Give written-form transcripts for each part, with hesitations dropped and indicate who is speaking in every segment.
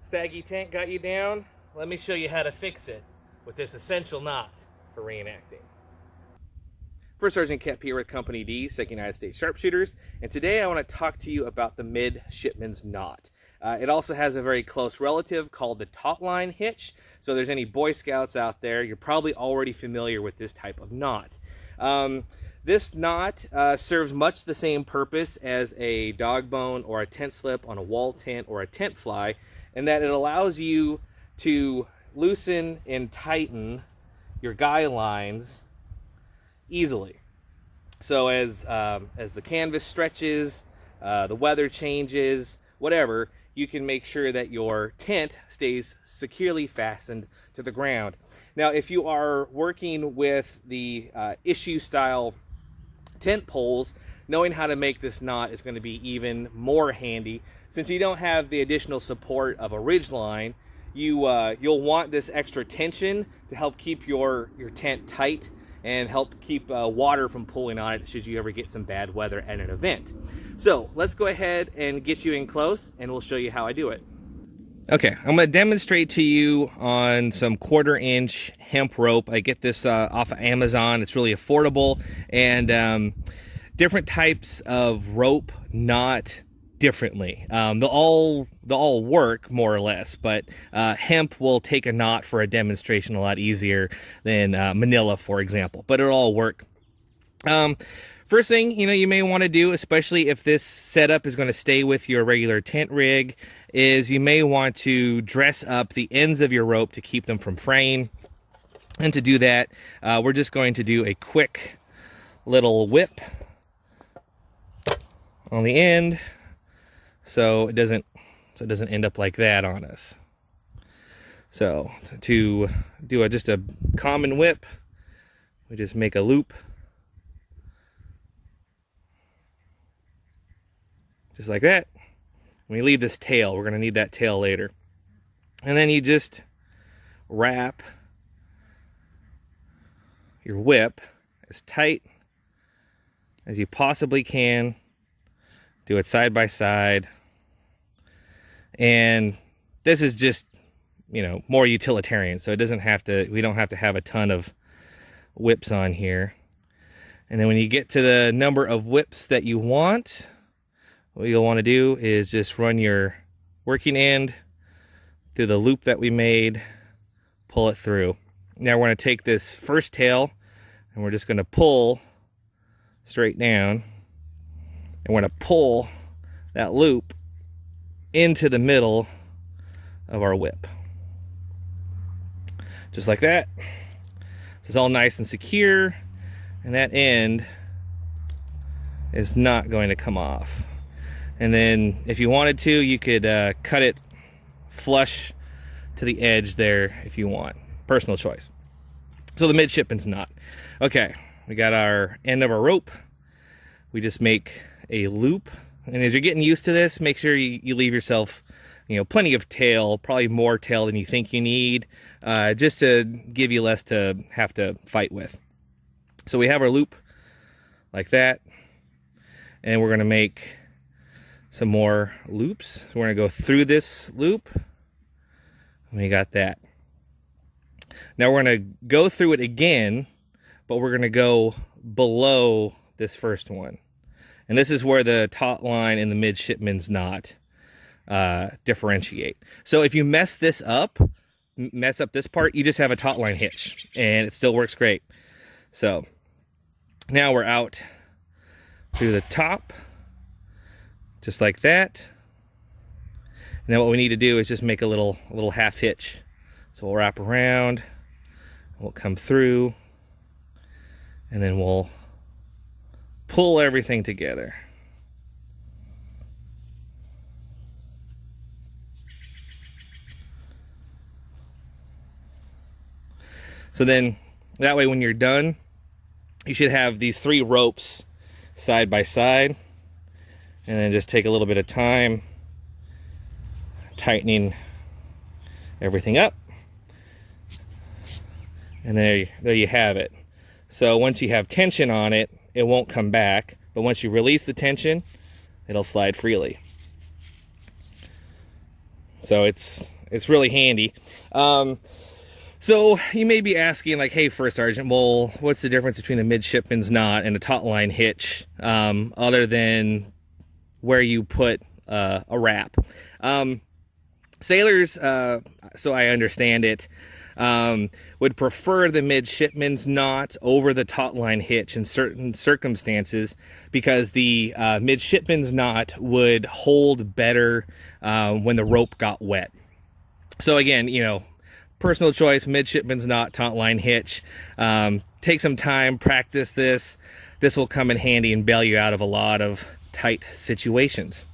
Speaker 1: Saggy tent got you down? Let me show you how to fix it with this essential knot for reenacting. First Sergeant Kep here with Company D, 2nd United States Sharpshooters, and today I want to talk to you about the Midshipman's knot. It also has a very close relative called the taut line hitch, so if there's any Boy Scouts out there, you're probably already familiar with this type of knot. This knot serves much the same purpose as a dog bone or a tent slip on a wall tent or a tent fly, in that it allows you to loosen and tighten your guy lines easily. So as the canvas stretches, the weather changes, whatever, you can make sure that your tent stays securely fastened to the ground. Now, if you are working with the issue style tent poles, knowing how to make this knot is going to be even more handy. Since you don't have the additional support of a ridge line, you'll want this extra tension to help keep your tent tight and help keep water from pooling on it should you ever get some bad weather at an event. So let's go ahead and get you in close and we'll show you how I do it. Okay, I'm going to demonstrate to you on some 1/4 inch hemp rope. I get this off of Amazon. It's really affordable, and different types of rope knot differently. They'll all work more or less, but hemp will take a knot for a demonstration a lot easier than manila, for example, but it'll all work. First thing you may want to do, especially if this setup is going to stay with your regular tent rig, is you may want to dress up the ends of your rope to keep them from fraying. And to do that, we're just going to do a quick little whip on the end, so it doesn't end up like that on us. So to do just a common whip, we just make a loop. Just like that. We leave this tail. We're going to need that tail later. And then you just wrap your whip as tight as you possibly can. Do it side by side. And this is just, more utilitarian. So it doesn't have to, we don't have to have a ton of whips on here. And then when you get to the number of whips that you want, what you'll want to do is just run your working end through the loop that we made, pull it through. Now we're going to take this first tail and we're just going to pull straight down, and we're going to pull that loop into the middle of our whip. Just like that. This is all nice and secure, and that end is not going to come off. And then if you wanted to, you could cut it flush to the edge there if you want. Personal choice. So the midshipman's knot. Okay, we got our end of our rope. We just make a loop. And as you're getting used to this, make sure you leave yourself plenty of tail, probably more tail than you think you need, just to give you less to have to fight with. So we have our loop like that. And we're going to make some more loops. So we're going to go through this loop. And we got that. Now we're going to go through it again, but we're going to go below this first one. And this is where the taut line and the midshipman's knot differentiate. So if you mess this up, mess up this part, you just have a taut line hitch, and it still works great. So now we're out through the top, just like that. And then what we need to do is just make a little half hitch. So we'll wrap around, we'll come through, and then we'll pull everything together. So then that way when you're done, you should have these 3 ropes side by side. And then just take a little bit of time tightening everything up. And there you have it. So once you have tension on it, it won't come back. But once you release the tension, it'll slide freely. So it's it's really handy. So you may be asking, like, hey, First Sergeant, well, what's the difference between a midshipman's knot and a taut line hitch, other than where you put a wrap? Sailors, so I understand it, would prefer the midshipman's knot over the taut line hitch in certain circumstances, because the midshipman's knot would hold better when the rope got wet. So again, you know, personal choice, midshipman's knot, taut line hitch. Take some time, practice this. This will come in handy and bail you out of a lot of tight situations.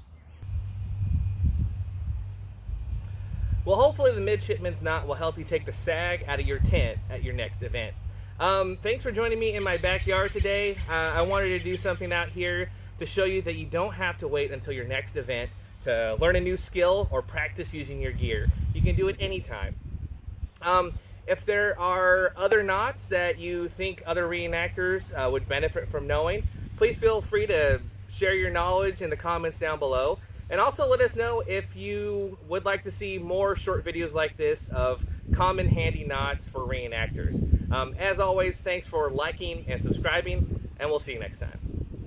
Speaker 1: Well, hopefully the midshipman's knot will help you take the sag out of your tent at your next event. Thanks for joining me in my backyard today. I wanted to do something out here to show you that you don't have to wait until your next event to learn a new skill or practice using your gear. You can do it anytime. If there are other knots that you think other reenactors would benefit from knowing, please feel free to share your knowledge in the comments down below. And also let us know if you would like to see more short videos like this of common handy knots for reenactors. As always, thanks for liking and subscribing, and we'll see you next time.